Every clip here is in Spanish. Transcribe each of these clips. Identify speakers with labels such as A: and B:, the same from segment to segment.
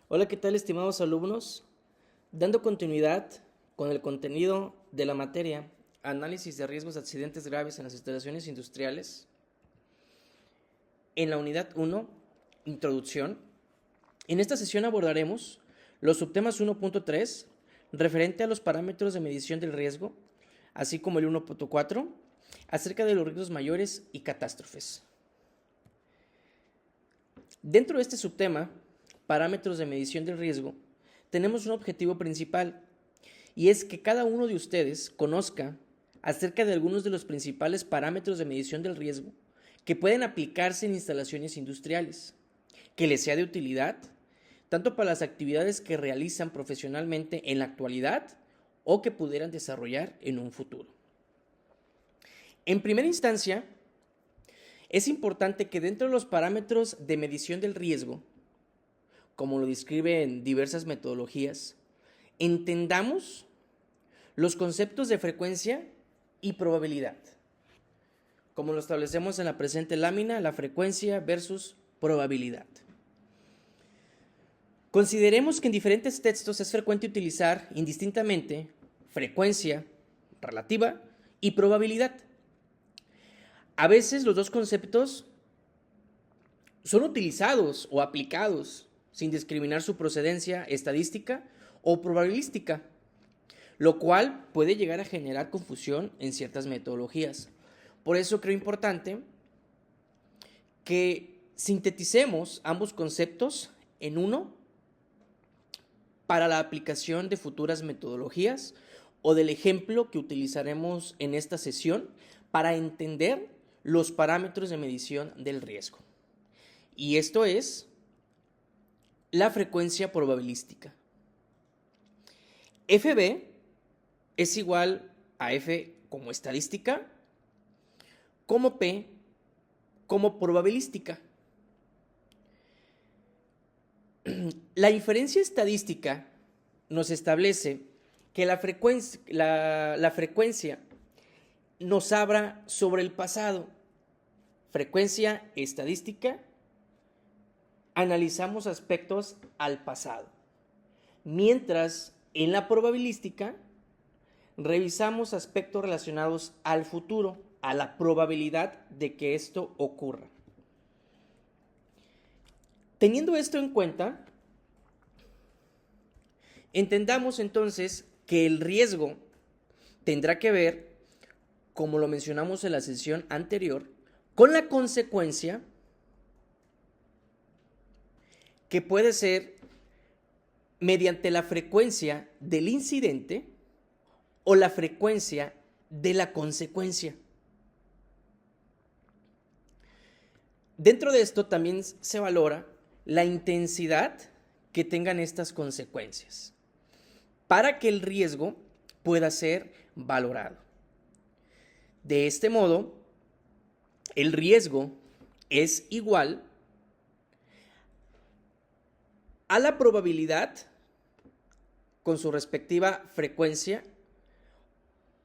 A: Hola, ¿qué tal, estimados alumnos? Dando continuidad con el contenido de la materia Análisis de riesgos de accidentes graves en las instalaciones industriales, en la unidad 1, Introducción. En esta sesión abordaremos los subtemas 1.3, referente a los parámetros de medición del riesgo, así como el 1.4, acerca de los riesgos mayores y catástrofes. Dentro de este subtema, parámetros de medición del riesgo, tenemos un objetivo principal, y es que cada uno de ustedes conozca acerca de algunos de los principales parámetros de medición del riesgo que pueden aplicarse en instalaciones industriales, que les sea de utilidad, tanto para las actividades que realizan profesionalmente en la actualidad o que pudieran desarrollar en un futuro. En primera instancia, es importante que dentro de los parámetros de medición del riesgo, como lo describen diversas metodologías, entendamos los conceptos de frecuencia y probabilidad. Como lo establecemos en la presente lámina, la frecuencia versus probabilidad. Consideremos que en diferentes textos es frecuente utilizar indistintamente frecuencia relativa y probabilidad. A veces los dos conceptos son utilizados o aplicados sin discriminar su procedencia estadística o probabilística, lo cual puede llegar a generar confusión en ciertas metodologías. Por eso creo importante que sinteticemos ambos conceptos en uno para la aplicación de futuras metodologías o del ejemplo que utilizaremos en esta sesión para entender los parámetros de medición del riesgo. Y esto es la frecuencia probabilística. FB es igual a F como estadística, como P como probabilística. La inferencia estadística nos establece que la frecuencia nos habla sobre el pasado. Frecuencia estadística, analizamos aspectos al pasado. Mientras en la probabilística, revisamos aspectos relacionados al futuro, a la probabilidad de que esto ocurra. Teniendo esto en cuenta, entendamos entonces que el riesgo tendrá que ver, como lo mencionamos en la sesión anterior, con la consecuencia que puede ser mediante la frecuencia del incidente o la frecuencia de la consecuencia. Dentro de esto también se valora la intensidad que tengan estas consecuencias para que el riesgo pueda ser valorado. De este modo, el riesgo es igual a la probabilidad con su respectiva frecuencia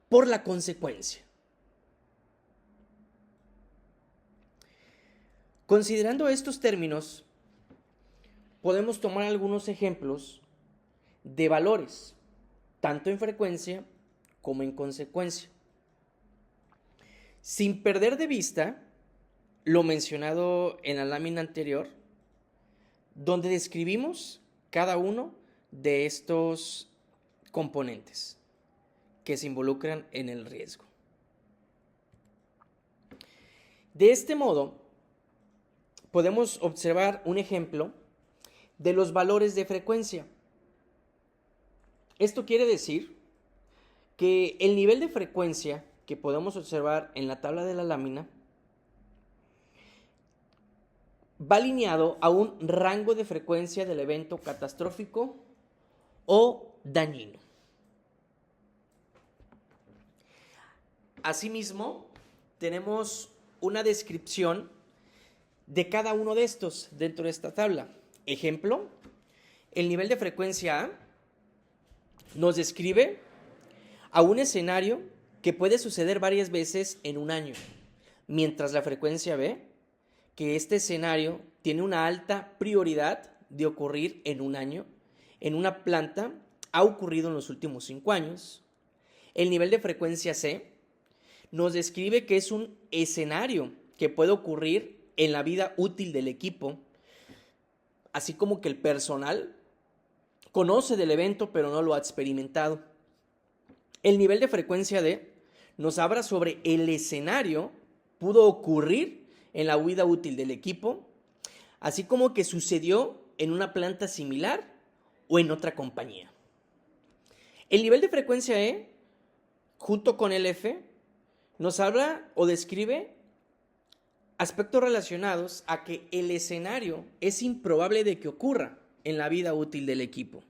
A: por la consecuencia. Considerando estos términos, podemos tomar algunos ejemplos de valores, tanto en frecuencia como en consecuencia, sin perder de vista lo mencionado en la lámina anterior, donde describimos cada uno de estos componentes que se involucran en el riesgo. De este modo, podemos observar un ejemplo de los valores de frecuencia. Esto quiere decir que el nivel de frecuencia que podemos observar en la tabla de la lámina va alineado a un rango de frecuencia del evento catastrófico o dañino. Asimismo, tenemos una descripción de cada uno de estos dentro de esta tabla. Ejemplo, el nivel de frecuencia A nos describe a un escenario que puede suceder varias veces en un año, mientras la frecuencia B, que este escenario tiene una alta prioridad de ocurrir en un año en una planta ha ocurrido en los últimos 5 años. El nivel de frecuencia C nos describe que es un escenario que puede ocurrir en la vida útil del equipo, así como que el personal conoce del evento pero no lo ha experimentado. El nivel de frecuencia D nos habla sobre el escenario pudo ocurrir en la vida útil del equipo, así como que sucedió en una planta similar o en otra compañía. El nivel de frecuencia E, junto con el F, nos habla o describe aspectos relacionados a que el escenario es improbable de que ocurra en la vida útil del equipo,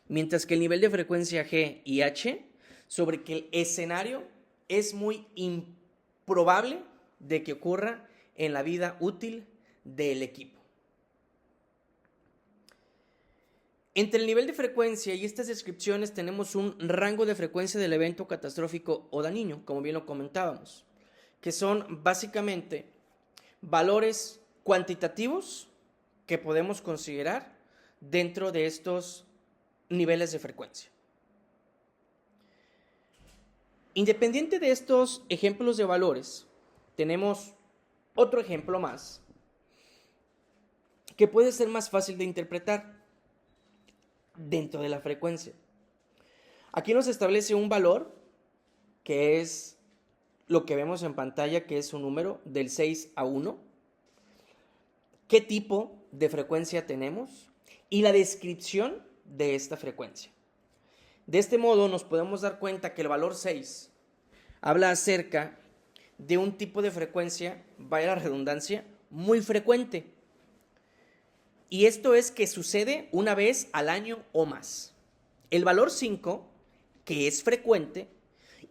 A: mientras que el nivel de frecuencia G y H sobre que el escenario es muy improbable de que ocurra en la vida útil del equipo. Entre el nivel de frecuencia y estas descripciones tenemos un rango de frecuencia del evento catastrófico o dañino, como bien lo comentábamos, que son básicamente valores cuantitativos que podemos considerar dentro de estos niveles de frecuencia. Independiente de estos ejemplos de valores, tenemos otro ejemplo más que puede ser más fácil de interpretar dentro de la frecuencia. Aquí nos establece un valor que es lo que vemos en pantalla, que es un número del 6 a 1. ¿Qué tipo de frecuencia tenemos? Y la descripción de esta frecuencia. De este modo nos podemos dar cuenta que el valor 6 habla acerca de un tipo de frecuencia, vaya la redundancia, muy frecuente. Y esto es que sucede una vez al año o más. El valor 5, que es frecuente,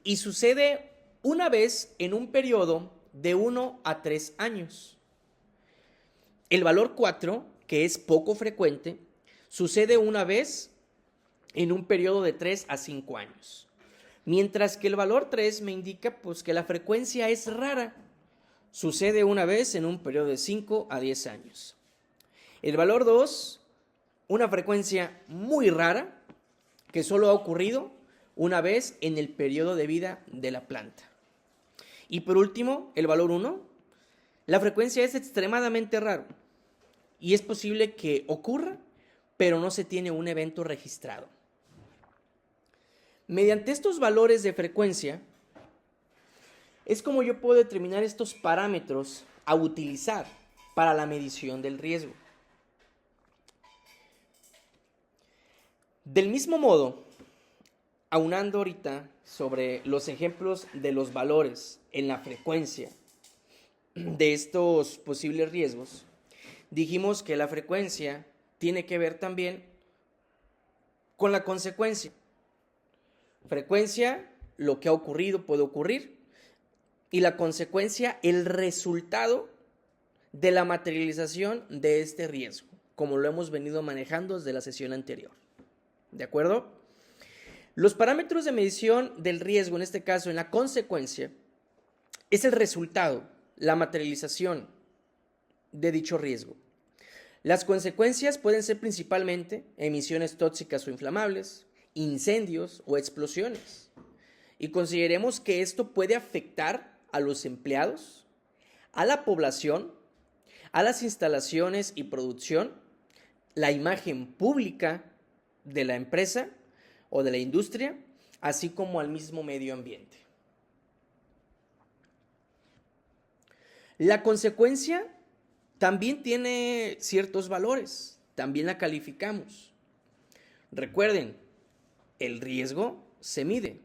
A: y sucede una vez en un periodo de 1 a 3 años. El valor 4, que es poco frecuente, sucede una vez en un periodo de 3 a 5 años. Mientras que el valor 3 me indica pues, que la frecuencia es rara. Sucede una vez en un periodo de 5 a 10 años. El valor 2, una frecuencia muy rara, que solo ha ocurrido una vez en el periodo de vida de la planta. Y por último, el valor 1, la frecuencia es extremadamente raro y es posible que ocurra, pero no se tiene un evento registrado. Mediante estos valores de frecuencia, es como yo puedo determinar estos parámetros a utilizar para la medición del riesgo. Del mismo modo, aunando ahorita sobre los ejemplos de los valores en la frecuencia de estos posibles riesgos, dijimos que la frecuencia tiene que ver también con la consecuencia. Frecuencia, lo que ha ocurrido, puede ocurrir, y la consecuencia, el resultado de la materialización de este riesgo, como lo hemos venido manejando desde la sesión anterior. ¿De acuerdo? Los parámetros de medición del riesgo, en este caso en la consecuencia, es el resultado, la materialización de dicho riesgo. Las consecuencias pueden ser principalmente emisiones tóxicas o inflamables, incendios o explosiones. Y consideremos que esto puede afectar a los empleados, a la población, a las instalaciones y producción, la imagen pública de la empresa o de la industria, así como al mismo medio ambiente. La consecuencia también tiene ciertos valores, también la calificamos. Recuerden, el riesgo se mide.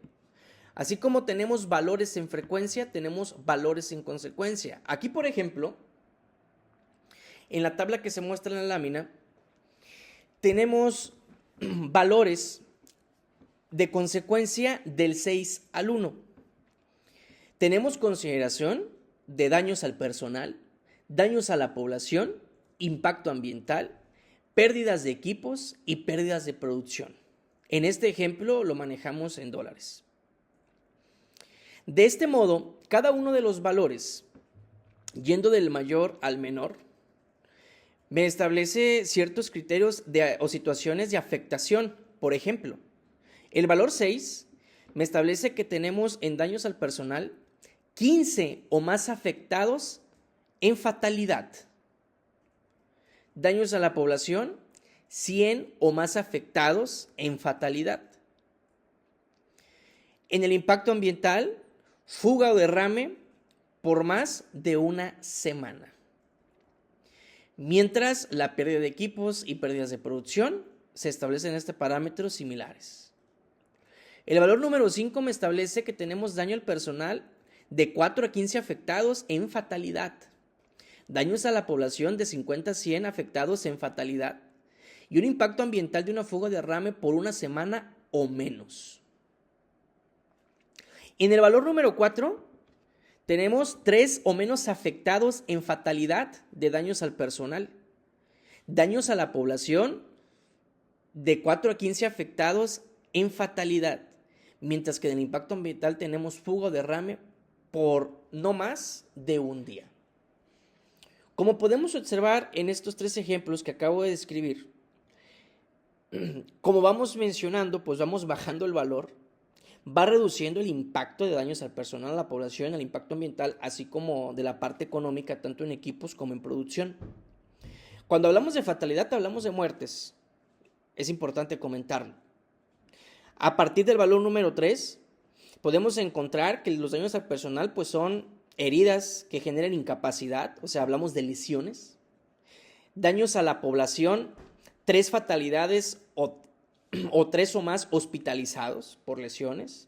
A: Así como tenemos valores en frecuencia, tenemos valores en consecuencia. Aquí, por ejemplo, en la tabla que se muestra en la lámina, tenemos valores de consecuencia del 6 al 1. Tenemos consideración de daños al personal, daños a la población, impacto ambiental, pérdidas de equipos y pérdidas de producción. En este ejemplo lo manejamos en dólares. De este modo, cada uno de los valores, yendo del mayor al menor, Me establece ciertos criterios o situaciones de afectación. Por ejemplo, el valor 6 me establece que tenemos en daños al personal 15 o más afectados en fatalidad. Daños a la población, 100 o más afectados en fatalidad. En el impacto ambiental, fuga o derrame por más de una semana. Mientras la pérdida de equipos y pérdidas de producción se establecen en parámetros similares. El valor número 5 me establece que tenemos daño al personal de 4 a 15 afectados en fatalidad. Daños a la población de 50 a 100 afectados en fatalidad. Y un impacto ambiental de una fuga o derrame por una semana o menos. En el valor número 4 tenemos 3 o menos afectados en fatalidad de daños al personal. Daños a la población de 4 a 15 afectados en fatalidad. Mientras que en el impacto ambiental tenemos fuga o derrame por no más de un día. Como podemos observar en estos 3 ejemplos que acabo de describir, como vamos mencionando, pues vamos bajando el valor, va reduciendo el impacto de daños al personal, a la población, al impacto ambiental, así como de la parte económica, tanto en equipos como en producción. Cuando hablamos de fatalidad, hablamos de muertes. Es importante comentarlo. A partir del valor número 3, podemos encontrar que los daños al personal pues son heridas que generan incapacidad, o sea, hablamos de lesiones. Daños a la población, 3 fatalidades o 3 o más hospitalizados por lesiones.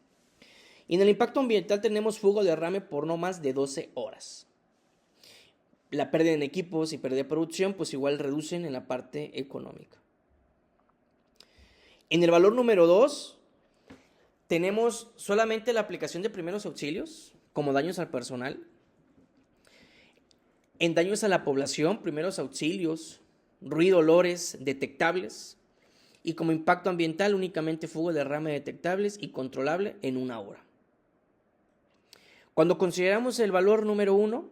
A: Y en el impacto ambiental tenemos fuga o derrame por no más de 12 horas. La pérdida en equipos y pérdida de producción pues igual reducen en la parte económica. En el valor número 2 tenemos solamente la aplicación de primeros auxilios como daños al personal. En daños a la población, primeros auxilios, ruido, olores detectables. Y como impacto ambiental, únicamente fuga o derrame detectables y controlable en 1 hora. Cuando consideramos el valor número 1,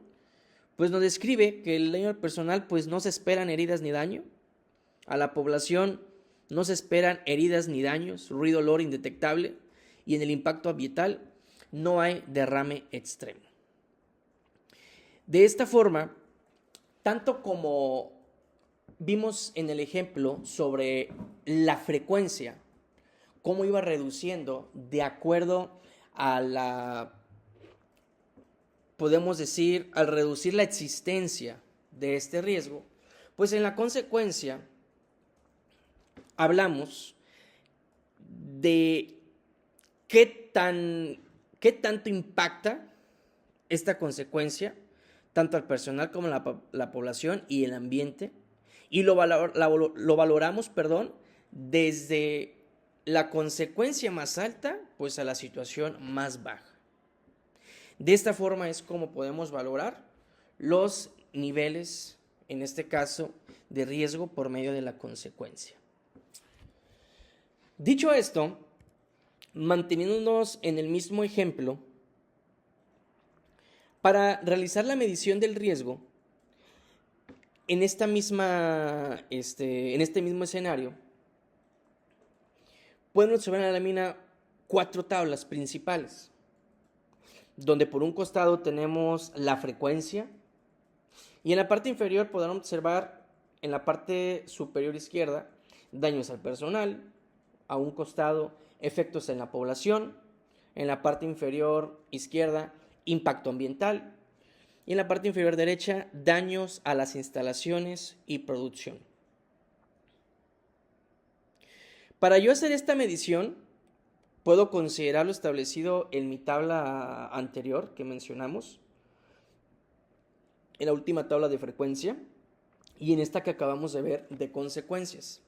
A: pues nos describe que el daño al personal, pues no se esperan heridas ni daño. A la población no se esperan heridas ni daños, ruido, olor indetectable. Y en el impacto ambiental no hay derrame extremo. De esta forma, tanto como vimos en el ejemplo sobre la frecuencia, cómo iba reduciendo de acuerdo a podemos decir, al reducir la existencia de este riesgo, pues en la consecuencia hablamos de qué tanto impacta esta consecuencia, tanto al personal como a la población y el ambiente, y lo valoramos, desde la consecuencia más alta, pues a la situación más baja. De esta forma es como podemos valorar los niveles, en este caso, de riesgo por medio de la consecuencia. Dicho esto, manteniéndonos en el mismo ejemplo, para realizar la medición del riesgo, en este mismo escenario, pueden observar en la lámina 4 tablas principales, donde por un costado tenemos la frecuencia y en la parte inferior podrán observar en la parte superior izquierda daños al personal, a un costado efectos en la población, en la parte inferior izquierda impacto ambiental y en la parte inferior derecha daños a las instalaciones y producción. Para yo hacer esta medición, puedo considerar lo establecido en mi tabla anterior que mencionamos, en la última tabla de frecuencia y en esta que acabamos de ver de consecuencias.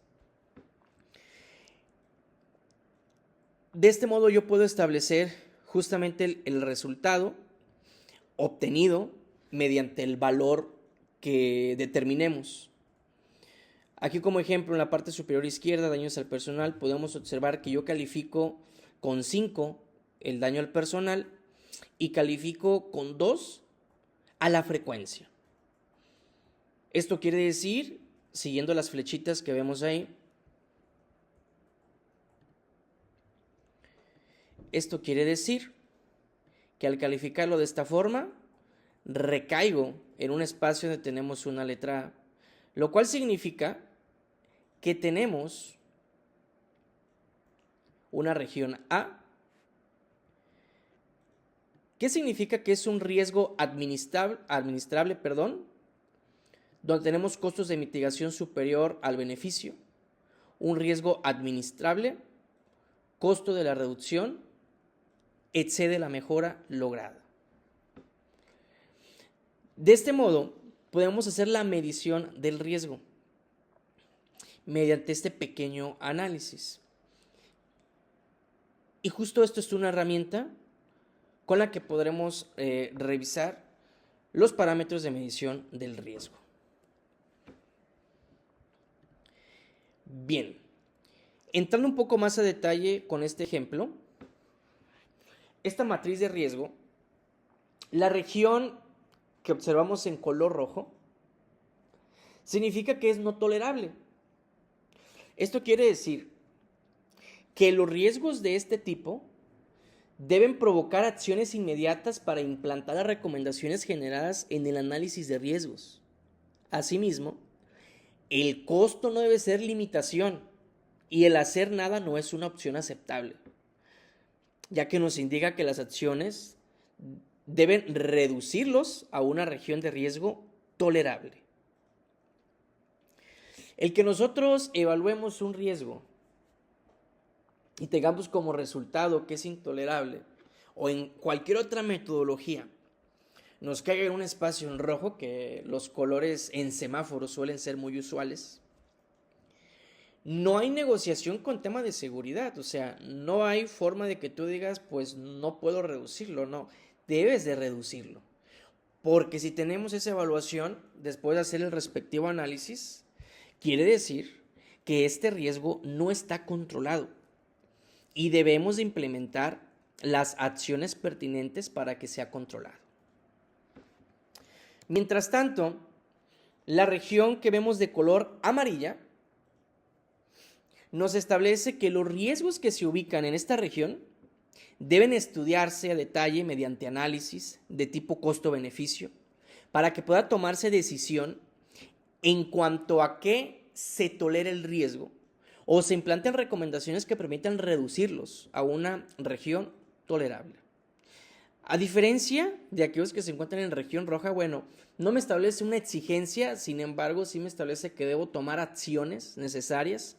A: De este modo yo puedo establecer justamente el resultado obtenido mediante el valor que determinemos. Aquí como ejemplo en la parte superior izquierda, daños al personal, podemos observar que yo califico con 5 el daño al personal y califico con 2 a la frecuencia. Esto quiere decir siguiendo las flechitas que vemos ahí. Esto quiere decir que al calificarlo de esta forma, recaigo en un espacio donde tenemos una letra A, lo cual significa que tenemos una región A. ¿Qué significa? Que es un riesgo administrable, donde tenemos costos de mitigación superior al beneficio, un riesgo administrable, costo de la reducción excede la mejora lograda. De este modo, podemos hacer la medición del riesgo mediante este pequeño análisis. Y justo esto es una herramienta con la que podremos revisar los parámetros de medición del riesgo. Bien, entrando un poco más a detalle con este ejemplo, esta matriz de riesgo, la región que observamos en color rojo, significa que es no tolerable. Esto quiere decir que los riesgos de este tipo deben provocar acciones inmediatas para implantar las recomendaciones generadas en el análisis de riesgos. Asimismo, el costo no debe ser limitación y el hacer nada no es una opción aceptable, ya que nos indica que las acciones deben reducirlos a una región de riesgo tolerable. El que nosotros evaluemos un riesgo y tengamos como resultado que es intolerable, o en cualquier otra metodología nos caiga en un espacio en rojo, que los colores en semáforos suelen ser muy usuales, no hay negociación con tema de seguridad. O sea, no hay forma de que tú digas, pues no puedo reducirlo. No, debes de reducirlo, porque si tenemos esa evaluación después de hacer el respectivo análisis, quiere decir que este riesgo no está controlado y debemos de implementar las acciones pertinentes para que sea controlado. Mientras tanto, la región que vemos de color amarilla nos establece que los riesgos que se ubican en esta región deben estudiarse a detalle mediante análisis de tipo costo-beneficio para que pueda tomarse decisión en cuanto a qué se tolera el riesgo o se implanten recomendaciones que permitan reducirlos a una región tolerable. A diferencia de aquellos que se encuentran en región roja, bueno, no me establece una exigencia, sin embargo, sí me establece que debo tomar acciones necesarias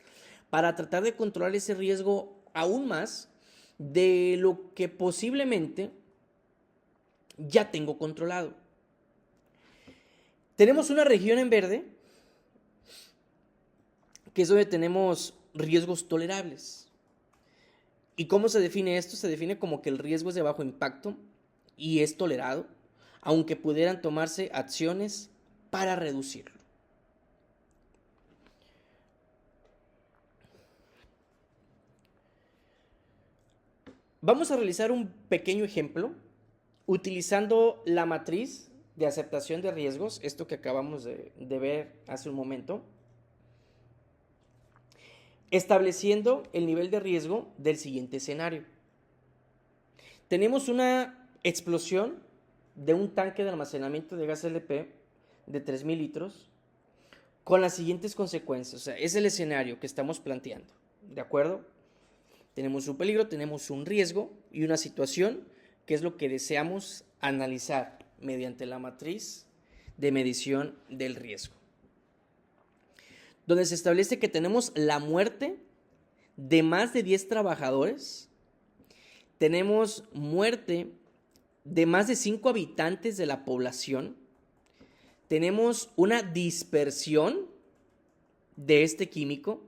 A: para tratar de controlar ese riesgo aún más de lo que posiblemente ya tengo controlado. Tenemos una región en verde, que es donde tenemos riesgos tolerables. ¿Y cómo se define esto? Se define como que el riesgo es de bajo impacto y es tolerado, aunque pudieran tomarse acciones para reducirlo. Vamos a realizar un pequeño ejemplo utilizando la matriz de aceptación de riesgos, esto que acabamos de ver hace un momento, estableciendo el nivel de riesgo del siguiente escenario. Tenemos una explosión de un tanque de almacenamiento de gas LP de 3,000 litros con las siguientes consecuencias. O sea, es el escenario que estamos planteando, ¿de acuerdo? Tenemos un peligro, tenemos un riesgo y una situación que es lo que deseamos analizar mediante la matriz de medición del riesgo, donde se establece que tenemos la muerte de más de 10 trabajadores, tenemos muerte de más de 5 habitantes de la población, tenemos una dispersión de este químico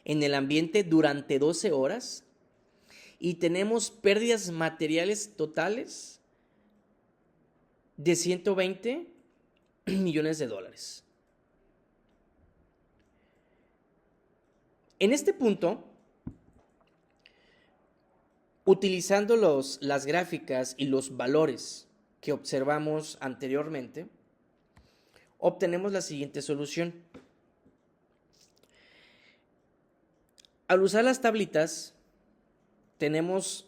A: en el ambiente durante 12 horas y tenemos pérdidas materiales totales de 120 millones de dólares. En este punto, utilizando las gráficas y los valores que observamos anteriormente, obtenemos la siguiente solución. Al usar las tablitas, tenemos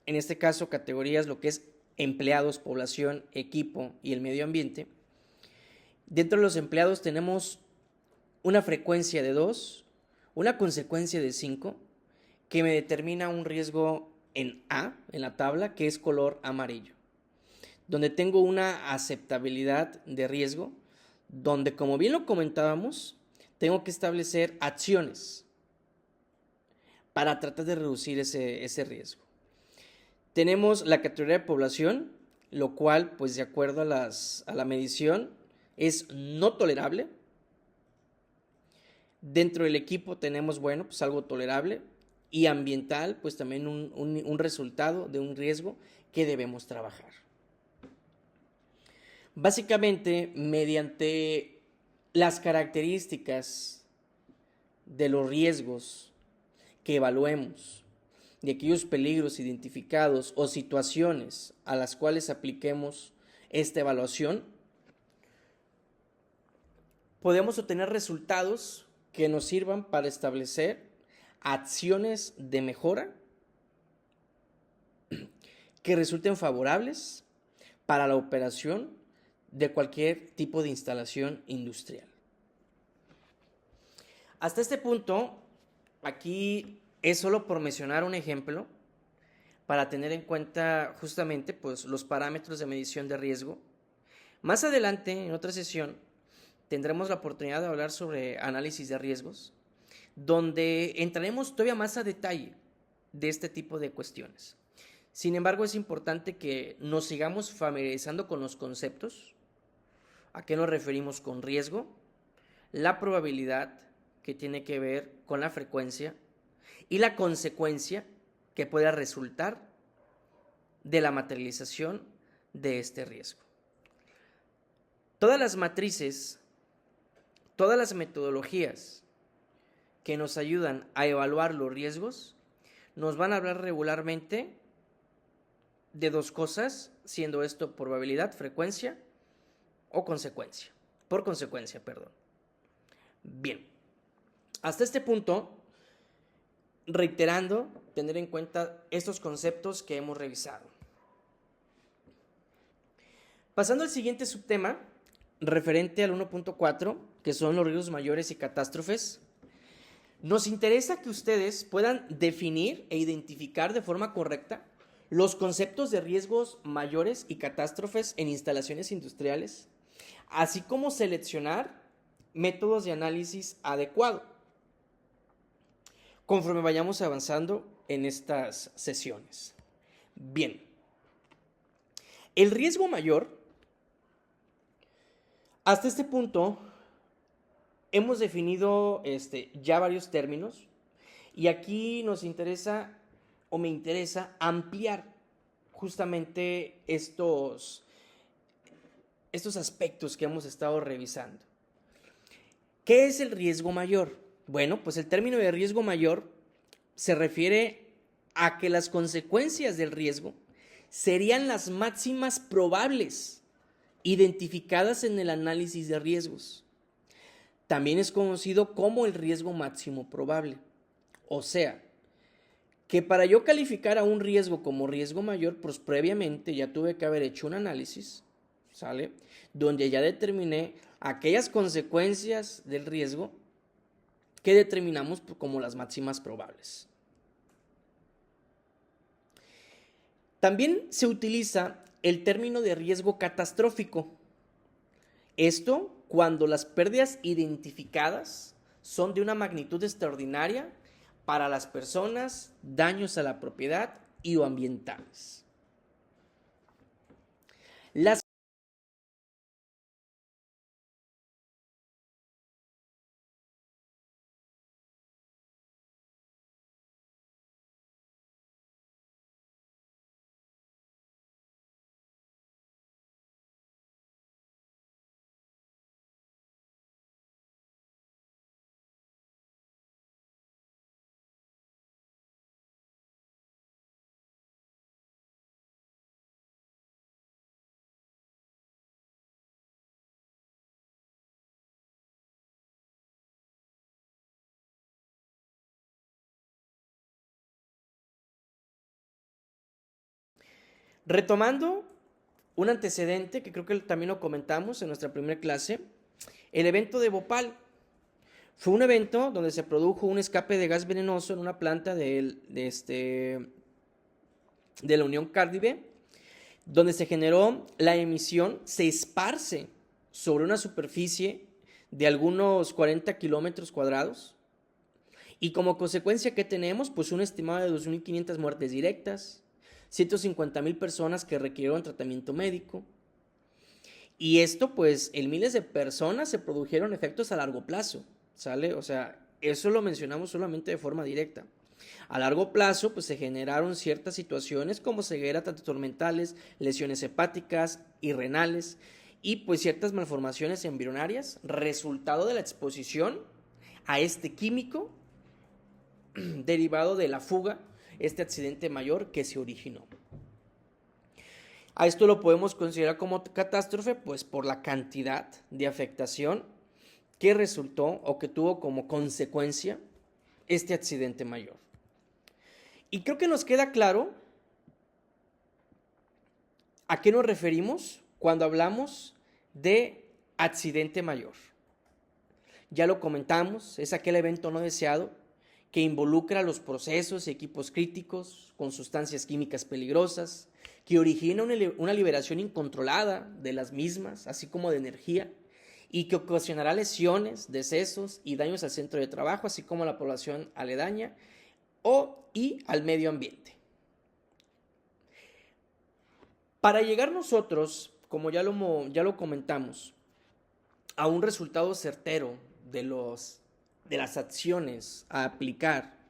A: en este caso categorías, lo que es empleados, población, equipo y el medio ambiente. Dentro de los empleados tenemos una frecuencia de 2, una consecuencia de 5, que me determina un riesgo en A, en la tabla, que es color amarillo, donde tengo una aceptabilidad de riesgo, donde, como bien lo comentábamos, tengo que establecer acciones para tratar de reducir ese riesgo. Tenemos la categoría de población, lo cual, pues de acuerdo a la medición, es no tolerable. Dentro del equipo tenemos, bueno, pues algo tolerable. Y ambiental, pues también un resultado de un riesgo que debemos trabajar. Básicamente, mediante las características de los riesgos que evaluemos, de aquellos peligros identificados o situaciones a las cuales apliquemos esta evaluación, podemos obtener resultados que nos sirvan para establecer acciones de mejora que resulten favorables para la operación de cualquier tipo de instalación industrial. Hasta este punto, aquí es solo por mencionar un ejemplo para tener en cuenta justamente pues, los parámetros de medición de riesgo. Más adelante, en otra sesión, tendremos la oportunidad de hablar sobre análisis de riesgos, donde entraremos todavía más a detalle de este tipo de cuestiones. Sin embargo, es importante que nos sigamos familiarizando con los conceptos, a qué nos referimos con riesgo, la probabilidad, que tiene que ver con la frecuencia, y la consecuencia que pueda resultar de la materialización de este riesgo. Todas las matrices, todas las metodologías que nos ayudan a evaluar los riesgos, nos van a hablar regularmente de dos cosas, siendo esto probabilidad, frecuencia o consecuencia. Por consecuencia, perdón. Bien, hasta este punto, reiterando, tener en cuenta estos conceptos que hemos revisado. Pasando al siguiente subtema, referente al 1.4, que son los riesgos mayores y catástrofes, nos interesa que ustedes puedan definir e identificar de forma correcta los conceptos de riesgos mayores y catástrofes en instalaciones industriales, así como seleccionar métodos de análisis adecuado, conforme vayamos avanzando en estas sesiones. Bien, el riesgo mayor, hasta este punto, hemos definido ya varios términos y aquí nos interesa o me interesa ampliar justamente estos aspectos que hemos estado revisando. ¿Qué es el riesgo mayor? Bueno, pues el término de riesgo mayor se refiere a que las consecuencias del riesgo serían las máximas probables identificadas en el análisis de riesgos. También es conocido como el riesgo máximo probable. O sea, que para yo calificar a un riesgo como riesgo mayor, pues previamente ya tuve que haber hecho un análisis, ¿sale? Donde ya determiné aquellas consecuencias del riesgo que determinamos como las máximas probables. También se utiliza el término de riesgo catastrófico. Esto cuando las pérdidas identificadas son de una magnitud extraordinaria para las personas, daños a la propiedad y o ambientales. Las Retomando un antecedente que creo que también lo comentamos en nuestra primera clase, el evento de Bhopal. Fue un evento donde se produjo un escape de gas venenoso en una planta de la Unión Cárdibe, donde se generó la emisión, se esparce sobre una superficie de algunos 40 kilómetros cuadrados. Y como consecuencia, ¿qué tenemos? Pues un estimado de 2.500 muertes directas, 150,000 personas que requirieron tratamiento médico. Y esto, pues, en miles de personas se produjeron efectos a largo plazo, ¿sale? O sea, eso lo mencionamos solamente de forma directa. A largo plazo, pues se generaron ciertas situaciones como ceguera, tanto mentales, lesiones hepáticas y renales, y pues ciertas malformaciones embrionarias, resultado de la exposición a este químico derivado de la fuga, este accidente mayor que se originó. A esto lo podemos considerar como catástrofe, pues por la cantidad de afectación que resultó o que tuvo como consecuencia este accidente mayor. Y creo que nos queda claro a qué nos referimos cuando hablamos de accidente mayor. Ya lo comentamos, es aquel evento no deseado que involucra los procesos y equipos críticos con sustancias químicas peligrosas, que origina una liberación incontrolada de las mismas, así como de energía, y que ocasionará lesiones, decesos y daños al centro de trabajo, así como a la población aledaña y al medio ambiente. Para llegar nosotros, como ya lo comentamos, a un resultado certero de las acciones a aplicar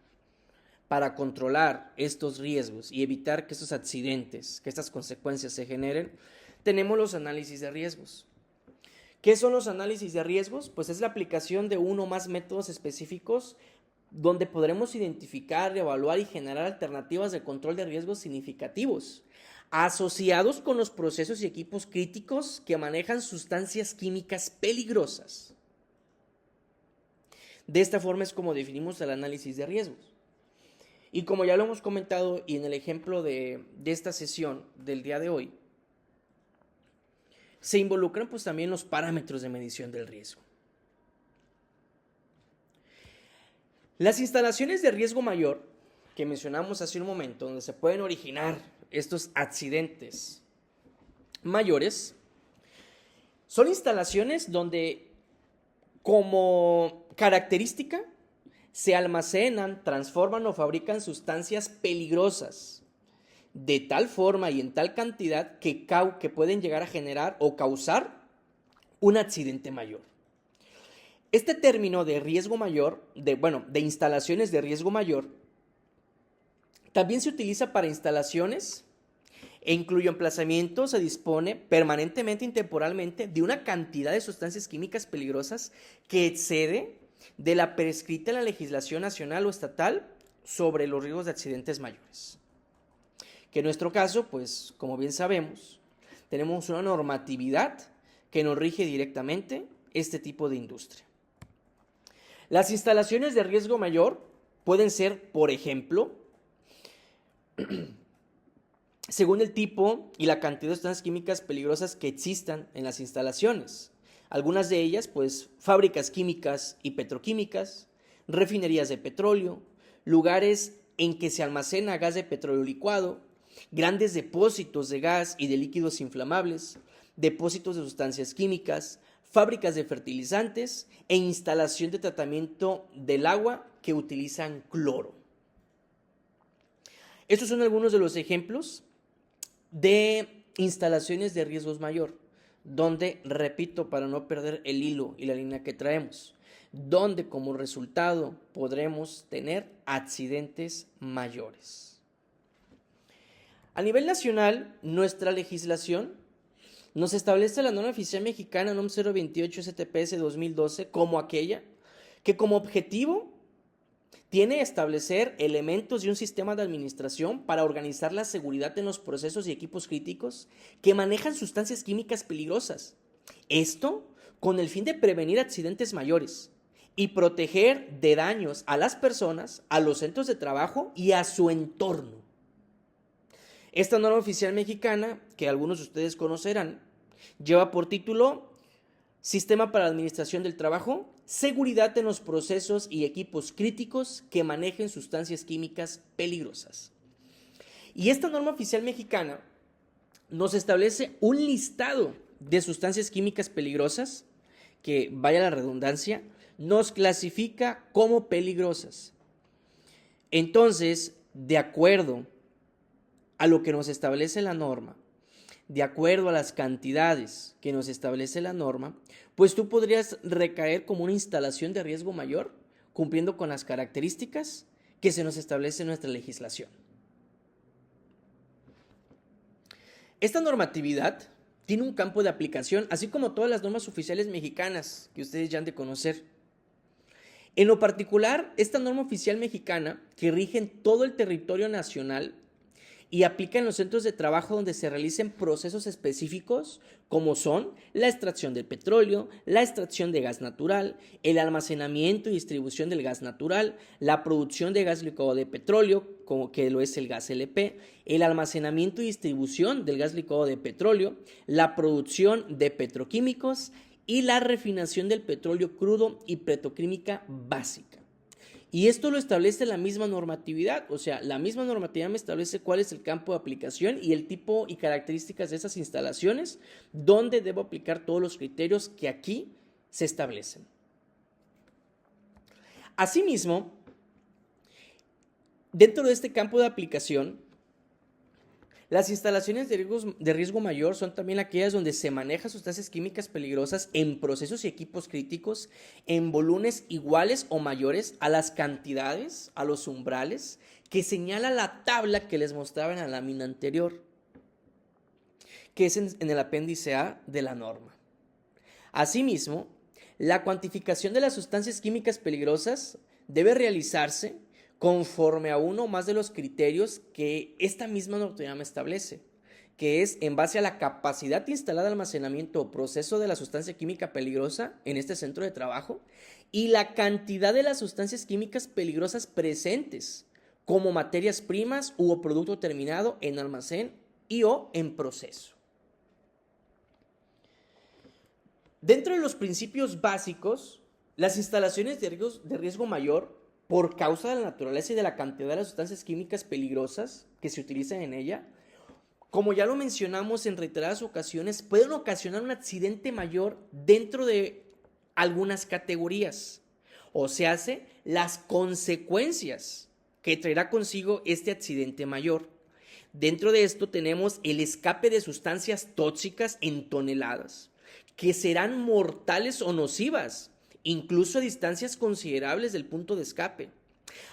A: para controlar estos riesgos y evitar que estos accidentes, que estas consecuencias se generen, tenemos los análisis de riesgos. ¿Qué son los análisis de riesgos? Pues es la aplicación de uno o más métodos específicos donde podremos identificar, evaluar y generar alternativas de control de riesgos significativos, asociados con los procesos y equipos críticos que manejan sustancias químicas peligrosas. De esta forma es como definimos el análisis de riesgos. Y como ya lo hemos comentado y en el ejemplo de esta sesión del día de hoy, se involucran pues también los parámetros de medición del riesgo. Las instalaciones de riesgo mayor que mencionamos hace un momento, donde se pueden originar estos accidentes mayores, son instalaciones donde como característica se almacenan, transforman o fabrican sustancias peligrosas de tal forma y en tal cantidad que pueden llegar a generar o causar un accidente mayor. Este término de riesgo mayor, de instalaciones de riesgo mayor, también se utiliza para instalaciones en cuyo emplazamiento se dispone permanentemente y temporalmente de una cantidad de sustancias químicas peligrosas que excede de la prescrita en la legislación nacional o estatal sobre los riesgos de accidentes mayores. Que en nuestro caso, pues como bien sabemos, tenemos una normatividad que nos rige directamente este tipo de industria. Las instalaciones de riesgo mayor pueden ser, por ejemplo, según el tipo y la cantidad de sustancias químicas peligrosas que existan en las instalaciones. Algunas de ellas, pues, fábricas químicas y petroquímicas, refinerías de petróleo, lugares en que se almacena gas de petróleo licuado, grandes depósitos de gas y de líquidos inflamables, depósitos de sustancias químicas, fábricas de fertilizantes e instalación de tratamiento del agua que utilizan cloro. Estos son algunos de los ejemplos de instalaciones de riesgos mayor, donde, repito, para no perder el hilo y la línea que traemos, donde como resultado podremos tener accidentes mayores. A nivel nacional, nuestra legislación nos establece la norma oficial mexicana NOM 028 STPS 2012 como aquella que como objetivo tiene establecer elementos de un sistema de administración para organizar la seguridad en los procesos y equipos críticos que manejan sustancias químicas peligrosas. Esto con el fin de prevenir accidentes mayores y proteger de daños a las personas, a los centros de trabajo y a su entorno. Esta norma oficial mexicana, que algunos de ustedes conocerán, lleva por título Sistema para la Administración del Trabajo, seguridad en los procesos y equipos críticos que manejen sustancias químicas peligrosas. Y esta norma oficial mexicana nos establece un listado de sustancias químicas peligrosas que, vaya la redundancia, nos clasifica como peligrosas. Entonces, de acuerdo a lo que nos establece la norma, de acuerdo a las cantidades que nos establece la norma, pues tú podrías recaer como una instalación de riesgo mayor, cumpliendo con las características que se nos establece en nuestra legislación. Esta normatividad tiene un campo de aplicación, así como todas las normas oficiales mexicanas que ustedes ya han de conocer. En lo particular, esta norma oficial mexicana, que rige en todo el territorio nacional y aplica en los centros de trabajo donde se realicen procesos específicos, como son la extracción del petróleo, la extracción de gas natural, el almacenamiento y distribución del gas natural, la producción de gas licuado de petróleo, como que lo es el gas LP, el almacenamiento y distribución del gas licuado de petróleo, la producción de petroquímicos y la refinación del petróleo crudo y petroquímica básica. Y esto lo establece la misma normatividad, o sea, la misma normatividad me establece cuál es el campo de aplicación y el tipo y características de esas instalaciones, donde debo aplicar todos los criterios que aquí se establecen. Asimismo, dentro de este campo de aplicación, las instalaciones de riesgo mayor son también aquellas donde se manejan sustancias químicas peligrosas en procesos y equipos críticos en volúmenes iguales o mayores a las cantidades, a los umbrales, que señala la tabla que les mostraba en la lámina anterior, que es en el apéndice A de la norma. Asimismo, la cuantificación de las sustancias químicas peligrosas debe realizarse conforme a uno o más de los criterios que esta misma normativa me establece, que es en base a la capacidad instalada de almacenamiento o proceso de la sustancia química peligrosa en este centro de trabajo y la cantidad de las sustancias químicas peligrosas presentes como materias primas u producto terminado en almacén y o en proceso. Dentro de los principios básicos, las instalaciones de riesgo mayor, por causa de la naturaleza y de la cantidad de las sustancias químicas peligrosas que se utilizan en ella, como ya lo mencionamos en reiteradas ocasiones, pueden ocasionar un accidente mayor dentro de algunas categorías. O se hace las consecuencias que traerá consigo este accidente mayor. Dentro de esto tenemos el escape de sustancias tóxicas en toneladas, que serán mortales o nocivas, incluso a distancias considerables del punto de escape.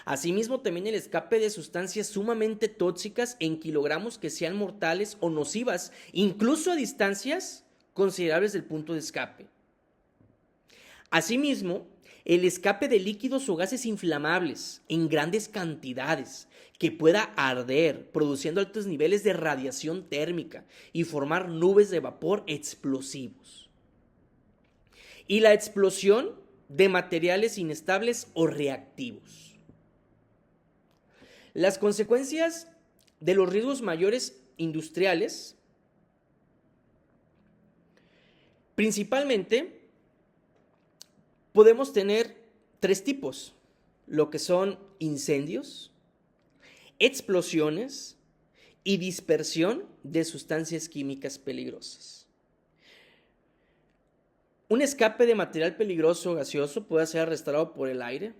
A: Asimismo, también el escape de sustancias sumamente tóxicas en kilogramos que sean mortales o nocivas, incluso a distancias considerables del punto de escape. Asimismo, el escape de líquidos o gases inflamables en grandes cantidades que pueda arder, produciendo altos niveles de radiación térmica y formar nubes de vapor explosivos. Y la explosión de materiales inestables o reactivos. Las consecuencias de los riesgos mayores industriales, principalmente, podemos tener tres tipos, lo que son incendios, explosiones y dispersión de sustancias químicas peligrosas. Un escape de material peligroso gaseoso puede ser arrastrado por el aire,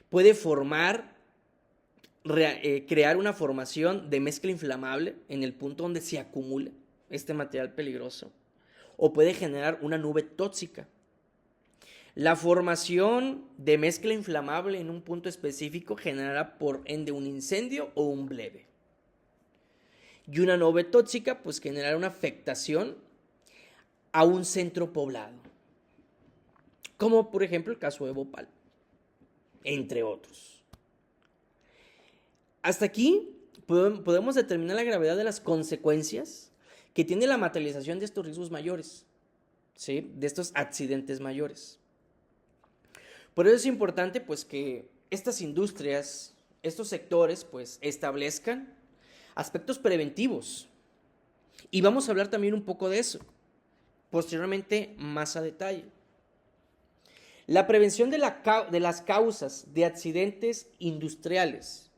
A: puede crear una formación de mezcla inflamable en el punto donde se acumula este material peligroso, o puede generar una nube tóxica. La formación de mezcla inflamable en un punto específico generará por ende un incendio o un bleve. Y una nube tóxica pues generará una afectación a un centro poblado, como por ejemplo el caso de Bhopal, entre otros. Hasta aquí podemos determinar la gravedad de las consecuencias que tiene la materialización de estos riesgos mayores, ¿sí? De estos accidentes mayores. Por eso es importante pues que estas industrias, estos sectores pues establezcan aspectos preventivos. Y vamos a hablar también un poco de eso, posteriormente más a detalle. La prevención de las causas de accidentes industriales.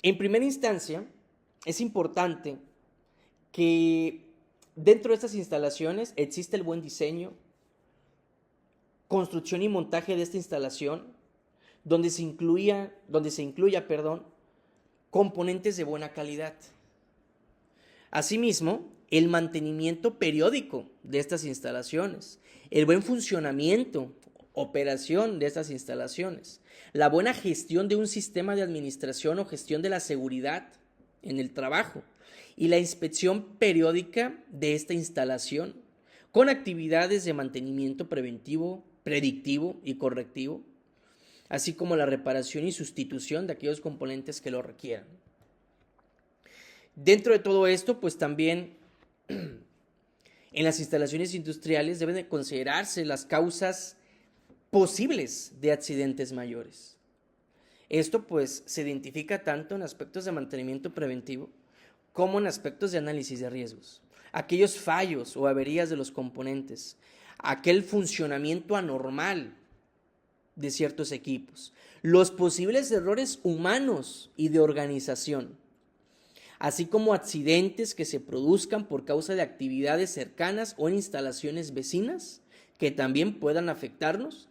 A: En primera instancia, es importante que dentro de estas instalaciones exista el buen diseño, construcción y montaje de esta instalación, donde se incluya, componentes de buena calidad. Asimismo, el mantenimiento periódico de estas instalaciones, el buen funcionamiento, operación de estas instalaciones, la buena gestión de un sistema de administración o gestión de la seguridad en el trabajo y la inspección periódica de esta instalación con actividades de mantenimiento preventivo, predictivo y correctivo, así como la reparación y sustitución de aquellos componentes que lo requieran. Dentro de todo esto, pues también en las instalaciones industriales deben de considerarse las causas posibles de accidentes mayores. Esto pues se identifica tanto en aspectos de mantenimiento preventivo como en aspectos de análisis de riesgos. Aquellos fallos o averías de los componentes, aquel funcionamiento anormal de ciertos equipos, los posibles errores humanos y de organización, así como accidentes que se produzcan por causa de actividades cercanas o en instalaciones vecinas que también puedan afectarnos,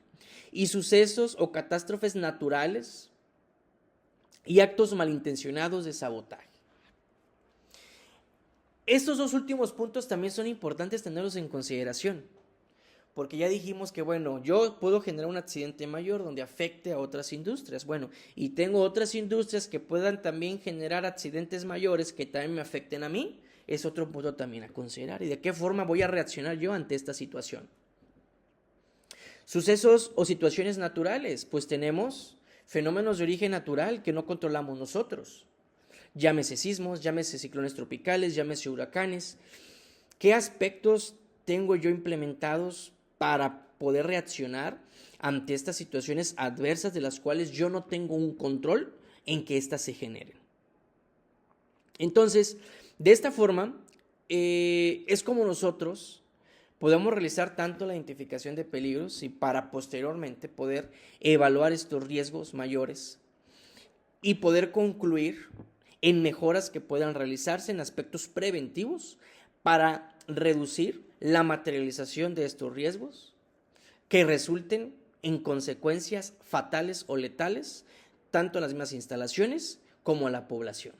A: y sucesos o catástrofes naturales y actos malintencionados de sabotaje. Estos dos últimos puntos también son importantes tenerlos en consideración, porque ya dijimos que, bueno, yo puedo generar un accidente mayor donde afecte a otras industrias, bueno, y tengo otras industrias que puedan también generar accidentes mayores que también me afecten a mí, es otro punto también a considerar, y de qué forma voy a reaccionar yo ante esta situación. Sucesos o situaciones naturales, pues tenemos fenómenos de origen natural que no controlamos nosotros. Llámese sismos, llámese ciclones tropicales, llámese huracanes. ¿Qué aspectos tengo yo implementados para poder reaccionar ante estas situaciones adversas de las cuales yo no tengo un control en que éstas se generen? Entonces, de esta forma, es como nosotros podemos realizar tanto la identificación de peligros y para posteriormente poder evaluar estos riesgos mayores y poder concluir en mejoras que puedan realizarse en aspectos preventivos para reducir la materialización de estos riesgos que resulten en consecuencias fatales o letales tanto a las mismas instalaciones como a la población.